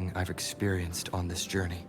everything I've experienced on this journey.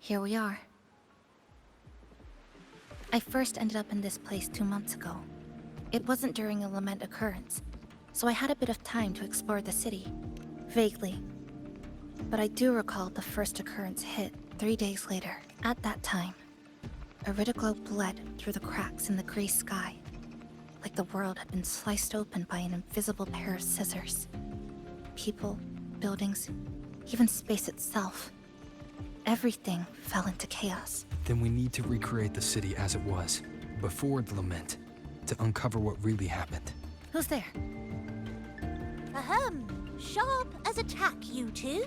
Here we are. I first ended up in this place 2 months ago. It wasn't during a lament occurrence, so I had a bit of time to explore the city. Vaguely. But I do recall the first occurrence hit 3 days later. At that time, Iridoglow bled through the cracks in the gray sky, like the world had been sliced open by an invisible pair of scissors. People, buildings, even space itself. Everything fell into chaos. Then we need to recreate the city as it was, before the lament, to uncover what really happened. Who's there? Ahem. Sharp as a tack, you two.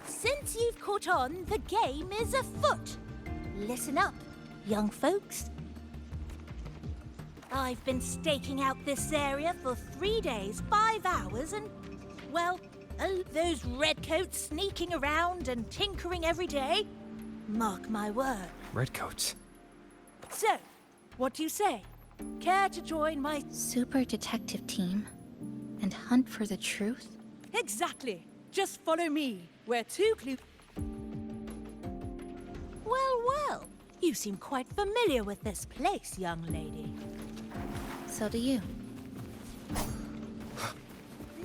Since you've caught on, the game is afoot. Listen up, young folks. I've been staking out this area for 3 days, 5 hours, and, well, those redcoats sneaking around and tinkering every day. Mark my word. Redcoats? So, what do you say? Care to join my super detective team and hunt for the truth? Exactly. Just follow me. We're two clues. Well. You seem quite familiar with this place, young lady. So do you.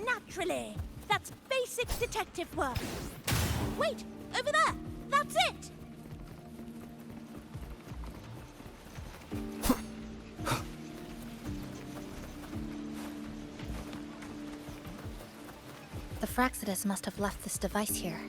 Naturally. That's basic detective work. Wait, over there. That's it. The Fraxidus must have left this device here.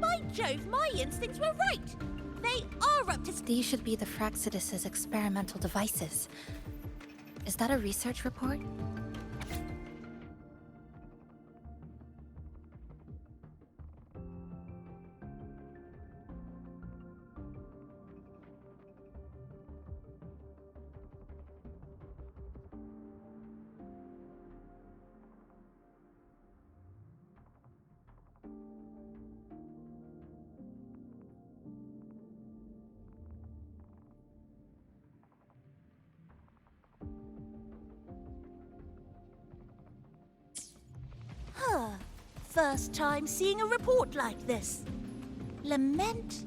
By Jove, my instincts were right. They are up to... These should be the Fraxidus's experimental devices. Is that a research report? First time seeing a report like this. Lament?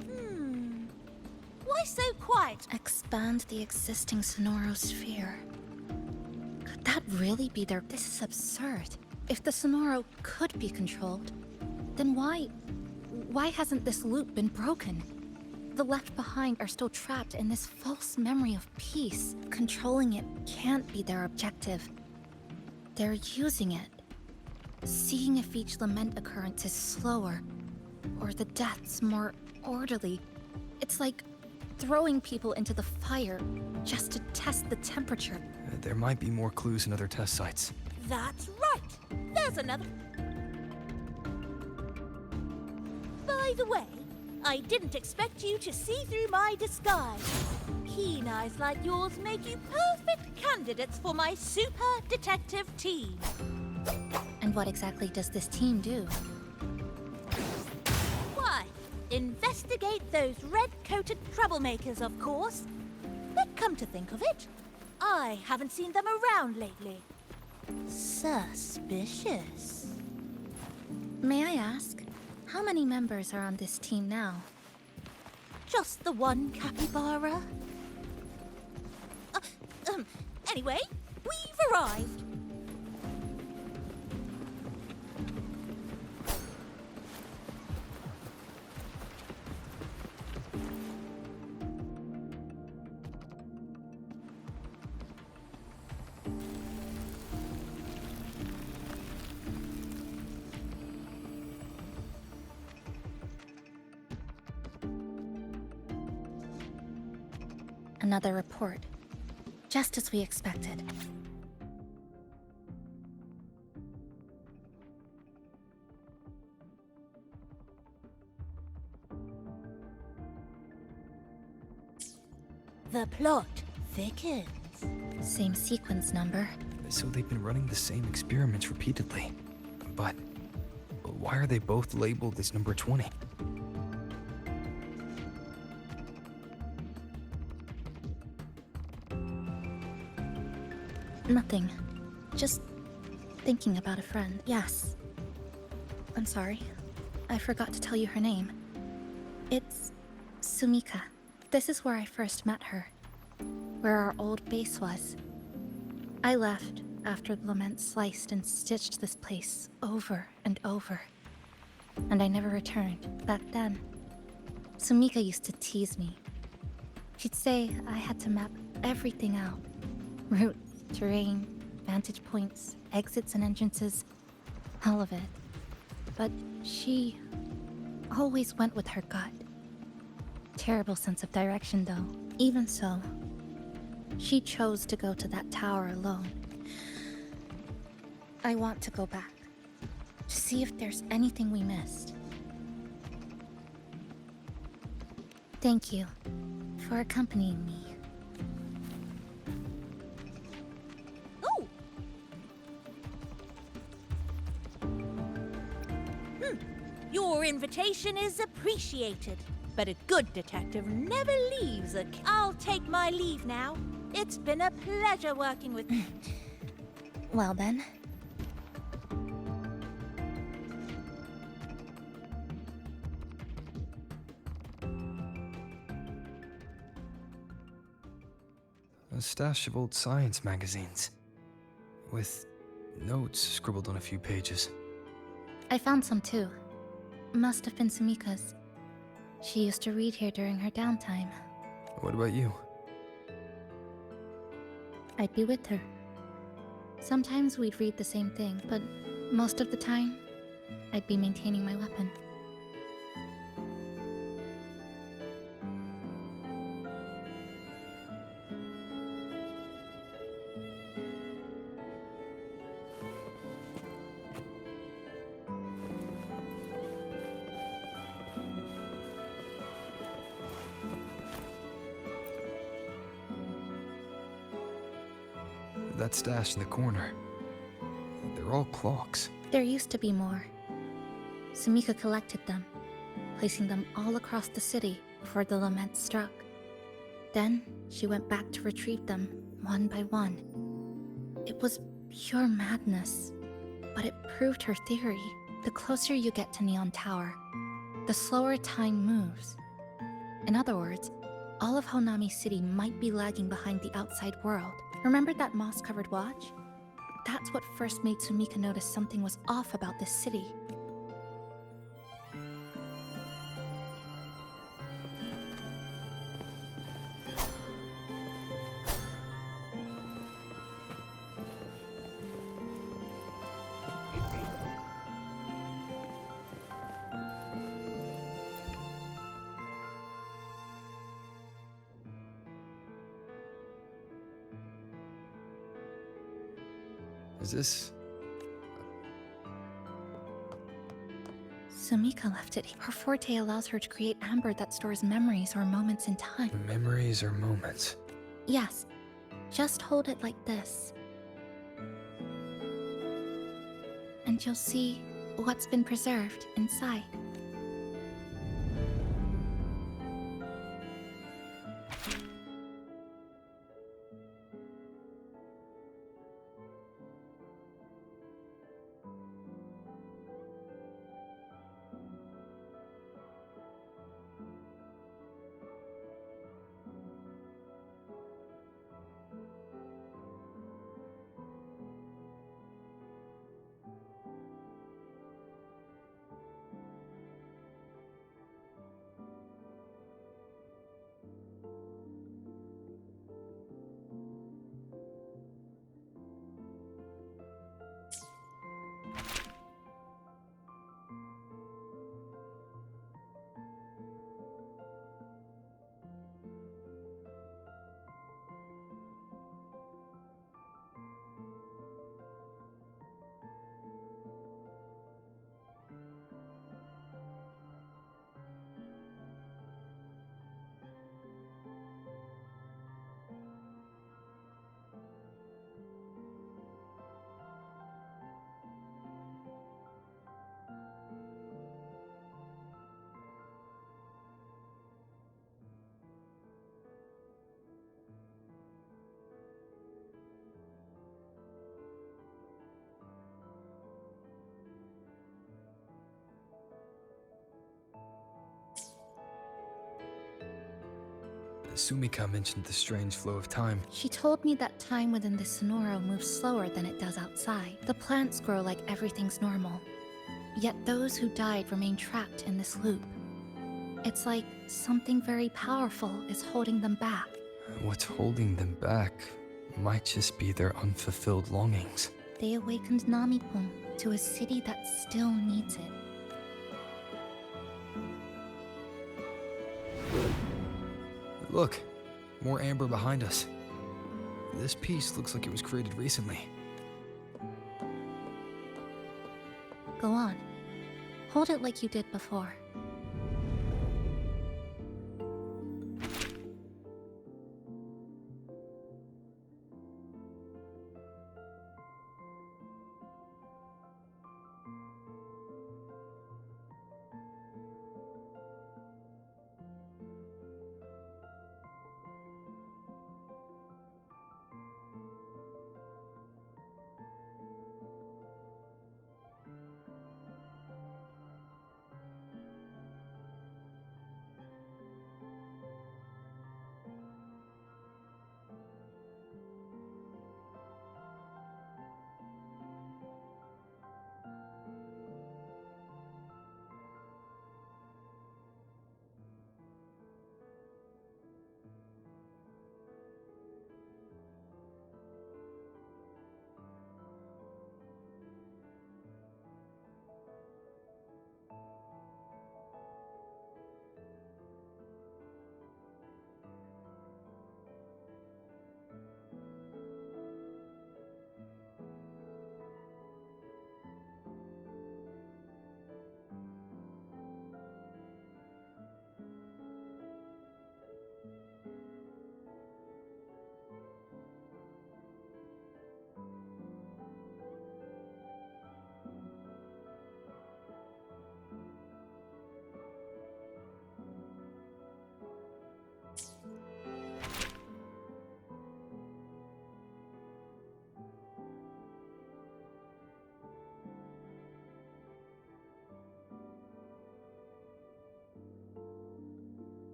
Why so quiet? Expand the existing Sonorosphere. Could that really be their... This is absurd. If the Sonoro could be controlled, then why hasn't this loop been broken? The left behind are still trapped in this false memory of peace. Controlling it can't be their objective. They're using it. Seeing if each lament occurrence is slower, or the deaths more orderly. It's like throwing people into the fire just to test the temperature. There might be more clues in other test sites. That's right. There's another. By the way, I didn't expect you to see through my disguise. Keen eyes like yours make you perfect candidates for my super detective team. And what exactly does this team do? Why, investigate those red-coated troublemakers, of course. But come to think of it, I haven't seen them around lately. Suspicious. May I ask, how many members are on this team now? Just the one capybara. Anyway, we've arrived. Another report. Just as we expected. The plot thickens. Same sequence number. So they've been running the same experiments repeatedly. But why are they both labeled as number 20? Nothing. Just thinking about a friend. Yes. I'm sorry. I forgot to tell you her name. It's Sumika. This is where I first met her. Where our old base was. I left after the lament sliced and stitched this place over and over. And I never returned back then. Sumika used to tease me. She'd say I had to map everything out. Route, terrain, vantage points, exits and entrances. All of it. But she always went with her gut. Terrible sense of direction, though. Even so, she chose to go to that tower alone. I want to go back. To see if there's anything we missed. Thank you for accompanying me. Oh! Your invitation is appreciated. But a good detective never leaves a... I'll take my leave now. It's been a pleasure working with you. Well then. A stash of old science magazines. With notes scribbled on a few pages. I found some too. Must have been Sumika's. She used to read here during her downtime. What about you? I'd be with her. Sometimes we'd read the same thing, but most of the time, I'd be maintaining my weapon. That stash in the corner. They're all clocks. There used to be more. Sumika collected them, placing them all across the city before the lament struck. Then, she went back to retrieve them, one by one. It was pure madness, but it proved her theory. The closer you get to Neon Tower, the slower time moves. In other words, all of Honami City might be lagging behind the outside world. Remember that moss-covered watch? That's what first made Sumika notice something was off about this city. Is this... Sumika left it. Her forte allows her to create amber that stores memories or moments in time. memories or moments? Yes, just hold it like this. And you'll see what's been preserved inside. Sumika mentioned the strange flow of time. She told me that time within the Sonoro moves slower than it does outside. The plants grow like everything's normal. Yet those who died remain trapped in this loop. It's like something very powerful is holding them back. What's holding them back might just be their unfulfilled longings. They awakened Namipon to a city that still needs it. Look, more amber behind us. This piece looks like it was created recently. Go on. Hold it like you did before.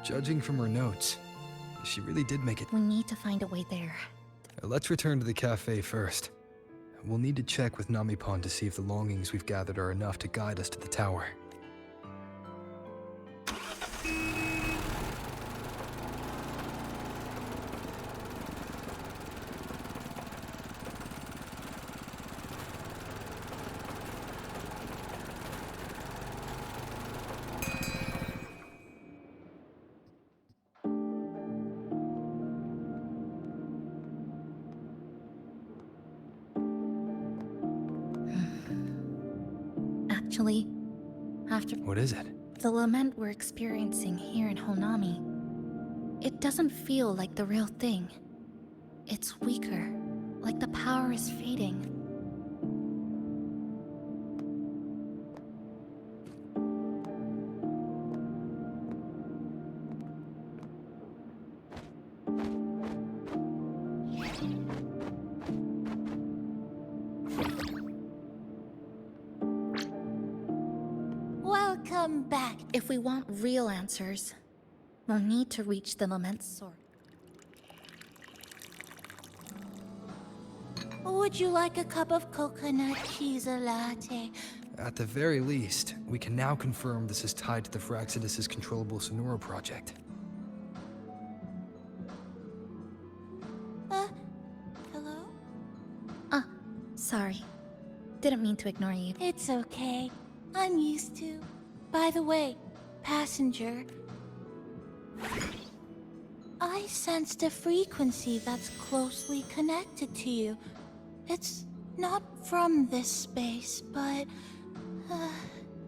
Judging from her notes, she really did make it. We need to find a way there. Let's return to the cafe first. We'll need to check with Namipon to see if the longings we've gathered are enough to guide us to the tower. Actually, after What is it? the lament we're experiencing here in Honami, it doesn't feel like the real thing. It's weaker, like the power is fading. Welcome back. If we want real answers, we'll need to reach the lament's source. Would you like a cup of coconut cheese latte? At the very least, we can now confirm this is tied to the Phraxidus' controllable Sonoro project. Hello? Ah, sorry. Didn't mean to ignore you. It's okay. I'm used to. By the way, passenger, I sensed a frequency that's closely connected to you. It's Not from this space, but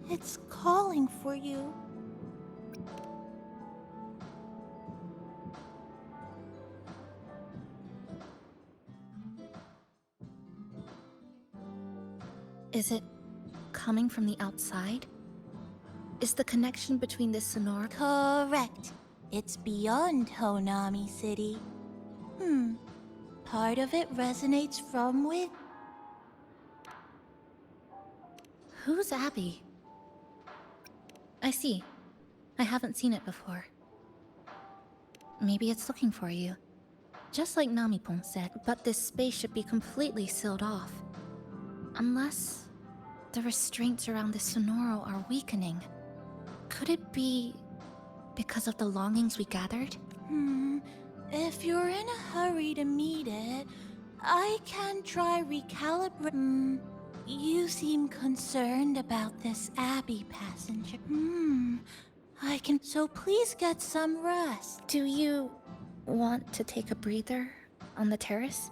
it's calling for you. Is it coming from the outside? Is the connection between this sonora... Correct. It's beyond Honami City. Part of it resonates from with... Who's Abby? I see. I haven't seen it before. Maybe it's looking for you. Just like Namipon said, but this space should be completely sealed off. Unless the restraints around the Sonoro are weakening. Could it be because of the longings we gathered? If you're in a hurry to meet it, I can try recalibrate. You seem concerned about this Abby passenger. I can... So please get some rest. Do you want to take a breather on the terrace?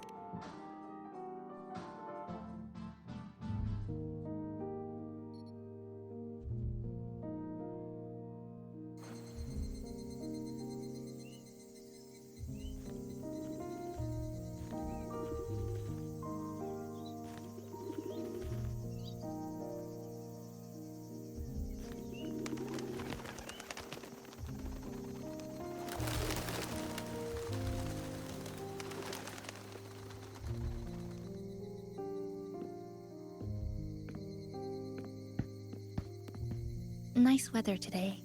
Nice weather today.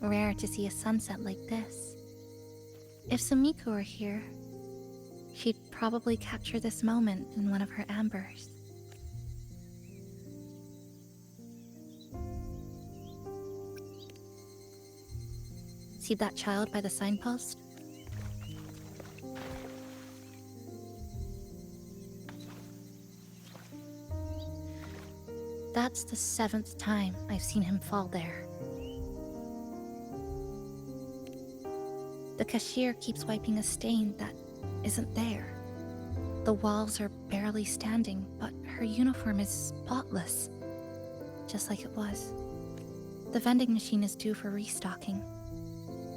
Rare to see a sunset like this. If Sumiko were here, she'd probably capture this moment in one of her ambers. See that child by the signpost? That's the 7th time I've seen him fall there. The cashier keeps wiping a stain that isn't there. The walls are barely standing, but her uniform is spotless, just like it was. The vending machine is due for restocking,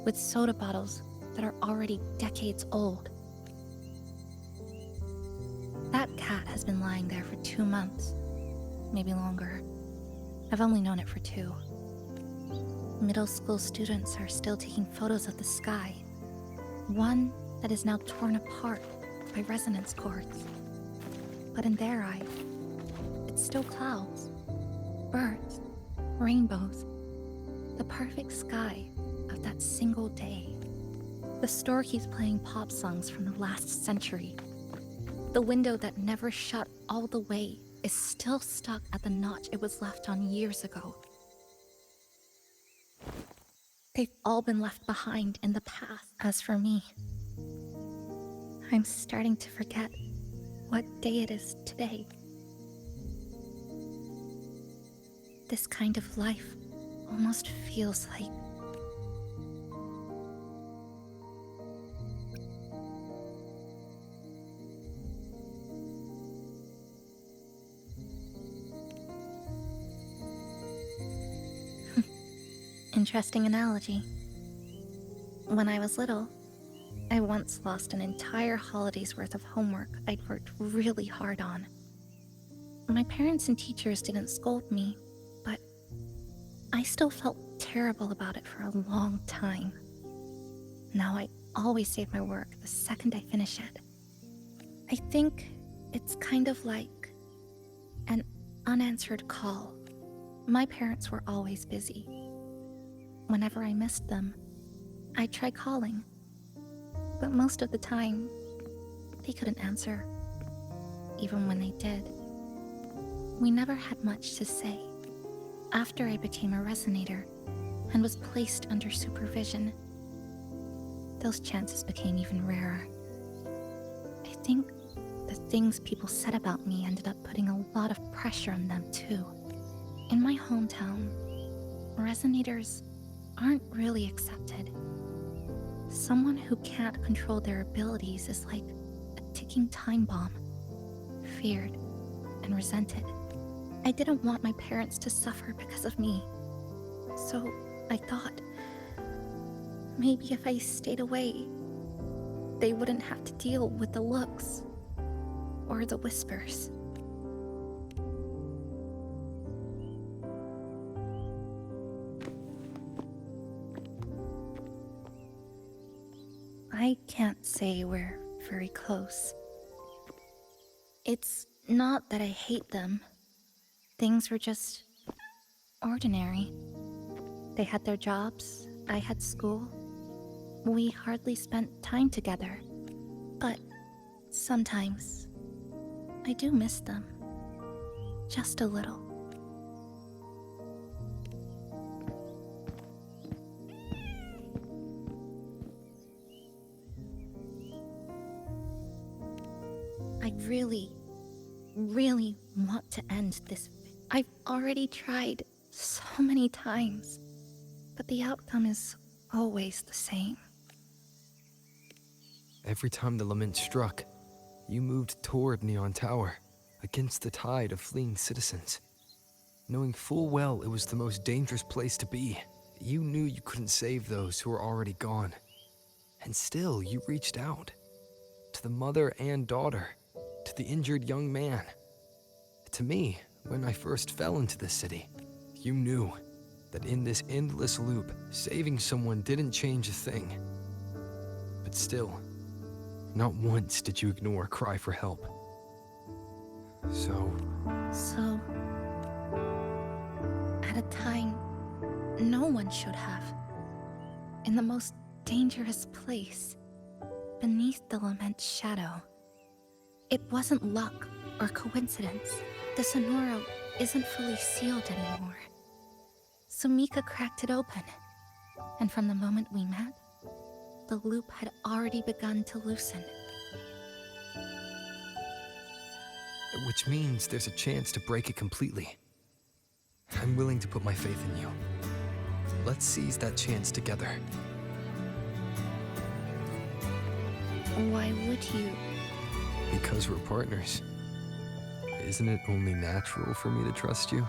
with soda bottles that are already decades old. That cat has been lying there for 2 months. Maybe longer. I've only known it for 2. Middle school students are still taking photos of the sky. One that is now torn apart by resonance cords. But in their eye, it's still clouds, birds, rainbows, the perfect sky of that single day. The store keeps playing pop songs from the last century. The window that never shut all the way is still stuck at the notch it was left on years ago. They've all been left behind in the past. As for me, I'm starting to forget what day it is today. This kind of life almost feels like... Interesting analogy. When I was little, I once lost an entire holiday's worth of homework I'd worked really hard on. My parents and teachers didn't scold me, but I still felt terrible about it for a long time. Now I always save my work the second I finish it. I think it's kind of like an unanswered call. My parents were always busy. Whenever I missed them, I'd try calling, but most of the time, they couldn't answer, even when they did. We never had much to say. After I became a resonator and was placed under supervision, those chances became even rarer. I think the things people said about me ended up putting a lot of pressure on them too. In my hometown, resonators aren't really accepted. Someone who can't control their abilities is like a ticking time bomb, feared and resented. I didn't want my parents to suffer because of me. So I thought, maybe if I stayed away, they wouldn't have to deal with the looks or the whispers. I can't say we're very close. It's not that I hate them. Things were just ordinary. They had their jobs, I had school. We hardly spent time together. But sometimes I do miss them. Just a little. I really want to end this. I've already tried so many times, but the outcome is always the same. Every time the lament struck, you moved toward Neon Tower, against the tide of fleeing citizens. Knowing full well it was the most dangerous place to be, you knew you couldn't save those who were already gone. And still, you reached out. To the mother and daughter, to the injured young man. To me, when I first fell into this city, you knew that in this endless loop, saving someone didn't change a thing. But still, not once did you ignore a cry for help. So, at a time no one should have, in the most dangerous place, beneath the lament's shadow, it wasn't luck or coincidence. The Sonoro isn't fully sealed anymore. Sumika cracked it open, and from the moment we met, the loop had already begun to loosen. which means there's a chance to break it completely. I'm willing to put my faith in you. Let's seize that chance together. Why would you? Because we're partners. Isn't it only natural for me to trust you?